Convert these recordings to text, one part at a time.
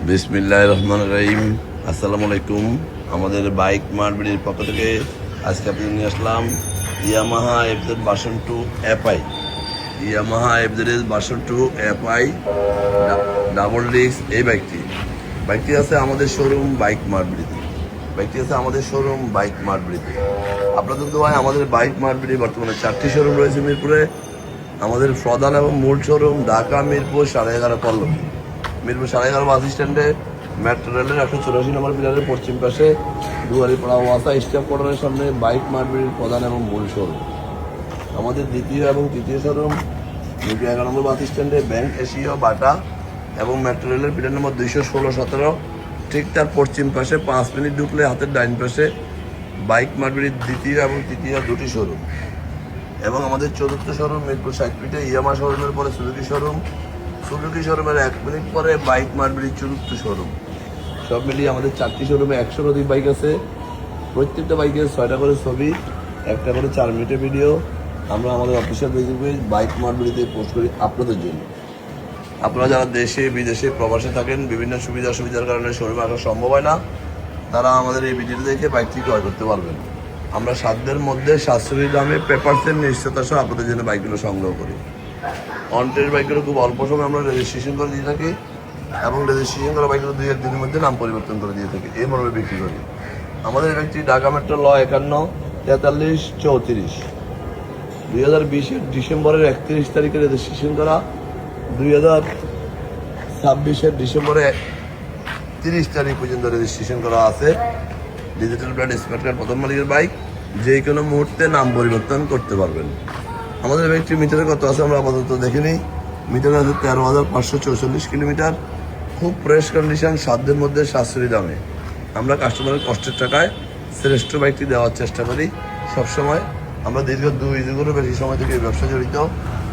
বিসমিল্লাহির রহমানির রহিম। আসসালামু আলাইকুম। আমাদের বাইক মার্কেটের পক্ষ থেকে আজকে আপনি নিয়ে আসলাম Yamaha FZ version 2 FI. Yamaha FZ version 2 FI double disc. এই বাইকটি আছে আমাদের শোরুম বাইক মার্কেটে। আপনাদের দোয়ায় আমাদের বাইক মার্কেটে বর্তমানে 4টি শোরুম রয়েছে মিরপুরে। আমাদের প্রধান এবং মূল শোরুম ঢাকা মিরপুর 11.5 পল্লবী। মিরপুর 11.5 বাস স্ট্যান্ডে মেট্রো রেলের 184 নম্বর পিলারের পশ্চিম পাশে দুয়ারিপাড়া ওয়াসা স্টাফ কোয়ার্টারের সামনে বাইক মার্কেটের প্রধান এবং মূল শোরুম। আমাদের দ্বিতীয় এবং তৃতীয় শোরুম মিরপুর 11 নম্বর বাস স্ট্যান্ডে ব্যাংক এশিয়া বাটা এবং মেট্রো রেলের পিলার নম্বর 216-17 ঠিক তার পশ্চিম পাশে 5 মিনিট ঢুকলে হাতের ডাইন পাশে বাইক মার্কেটের দ্বিতীয় এবং তৃতীয় দুটি শোরুম। এবং আমাদের চতুর্থ শোরুম মিরপুর 60 ফিটে ইয়ামাহা শোরুমের পরে সুজুকি শোরুমের 1 মিনিট পরে বাইক মার্কেটের চতুর্থ শোরুম। সব মিলিয়ে আমাদের 4টি শোরুমে 100-র অধিক বাইক আছে। প্রত্যেকটা বাইকে 6টা করে ছবি, 1টা করে 4 মিনিটের ভিডিও আমরা আমাদের অফিসিয়াল ফেসবুক পেজ বাইক মার্কেটে পোস্ট করি আপনাদের জন্য। আপনারা যারা দেশে বিদেশে প্রবাসে থাকেন, বিভিন্ন সুবিধার কারণে শোরুমে আসা সম্ভব হয় না, তারা আমাদের এই ভিডিওটি দেখে বাইকটি ক্রয় করতে পারবেন। আমরা সাধ্যের মধ্যে সাশ্রয়ী দামে পেপারসের নিশ্চয়তা সহ আপনাদের জন্য বাইকগুলো সংগ্রহ করি। অনটের বাইকগুলো খুব অল্প সময় আমরা রেজিস্ট্রেশন করে দিয়ে থাকি এবং রেজিস্ট্রেশন করা বাইকগুলো 2-1 দিনের মধ্যে নাম পরিবর্তন করে দিয়ে থাকি। এই মর্মে বিক্রি করি। আমাদের বাইকটি ঢাকা মেট্রো ল 51-43-34 2020-এর ডিসেম্বরের 31 তারিখে রেজিস্ট্রেশন করা, 2026-এর ডিসেম্বরে 30 তারিখ পর্যন্ত রেজিস্ট্রেশন করা আছে। ডিজিটাল প্লেট স্মার্ট কার্ড প্রথম মালিকের বাইক, যে কোনো মুহূর্তে নাম পরিবর্তন করতে পারবেন। আমাদের বাইকটি মিটারে কত আছে আমরা আপাতত দেখে নিই। মিটারে আছে 13,544 কিলোমিটার। খুব ফ্রেশ কন্ডিশন, সাধ্যের মধ্যে সাশ্রয়ী দামে আমরা কাস্টমারের কষ্টের টাকায় শ্রেষ্ঠ বাইকটি দেওয়ার চেষ্টা করি সবসময়। আমরা দীর্ঘ 2 যুগেরও বেশি সময় থেকে এই ব্যবসা জড়িত।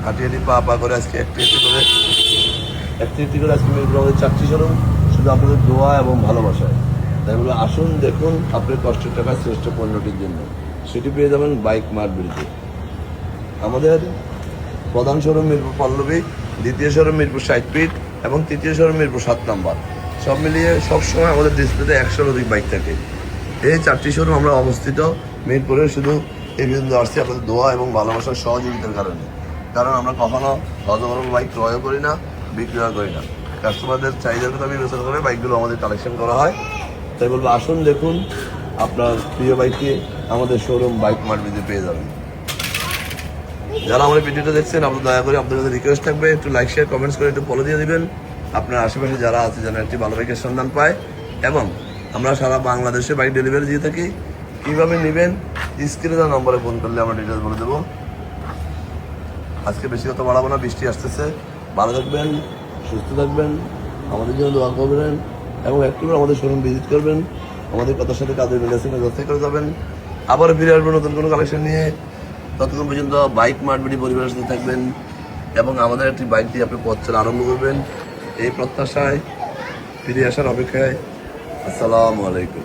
হাঁটি পা করে আজকে একটি করে আজকে মিরপুর আমাদের 4টি শোরুম, শুধু আপনাদের দোয়া এবং ভালোবাসায়। তাই বলে আসুন, দেখুন আপনার কষ্টের টাকায় শ্রেষ্ঠ পণ্যটির জন্য। সেটি পেয়ে যাবেন বাইক মার্কেটে। আমাদের প্রধান শোরুম মিরপুর পল্লবী, দ্বিতীয় শোরুম মিরপুর 60 ফিট এবং তৃতীয় শোরুম মিরপুর 7 নম্বর। সব মিলিয়ে সবসময় আমাদের ডিসপ্লেতে 100-র অধিক বাইক থাকে। এই 4টি শোরুম আমরা অবস্থিত মিরপুরে। শুধু এই পর্যন্ত আসছি আপনাদের দোয়া এবং ভালোবাসার সহযোগিতার কারণে। কারণ আমরা কখনো অজবরল বাইক ক্রয় করি না, বিক্রয় করি না। কাস্টমারদের চাহিদার কথা বিবেচনা করে বাইকগুলো আমাদের কালেকশন করা হয়। তাই বলবো আসুন, দেখুন আপনার প্রিয় বাইকটি আমাদের শোরুম বাইক মার্কেটে পেয়ে যাবেন। যারা আমার ভিডিওটা দেখছেন, আপনার দয়া করে আপনাদের কাছে রিকোয়েস্ট থাকবে একটু লাইক শেয়ার কমেন্টস করে একটু ফলো দিয়ে দিবেন। আপনার আশেপাশে যারা আছে যেন একটি ভালো বাইকের সন্ধান পায়। এবং আমরা সারা বাংলাদেশে বাইক ডেলিভারি দিয়ে থাকি। কীভাবে নেবেন স্ক্রিনে দেওয়া নম্বরে ফোন করলে আমরা ডিটেলস বলে দেবো। আজকে বেশি কথা বাড়াবো না, বৃষ্টি আসতেছে। ভালো থাকবেন, সুস্থ থাকবেন, আমাদের জন্য দোয়া করবেন এবং একটুবার আমাদের শোরুম ভিজিট করবেন। আমাদের কথার সাথে কাজের মিলেছে যাচাই করে যাবেন। আবার ফিরে আসবেন নতুন কোনো কালেকশন নিয়ে। ততক্ষণ পর্যন্ত বাইক মার্কেটে পরিবারের সাথে থাকবেন এবং আমাদের একটি বাইক দিয়ে আপনি পথ চলা আরম্ভ করবেন, এই প্রত্যাশায় ফিরে আসার অপেক্ষায়। আসসালামু আলাইকুম।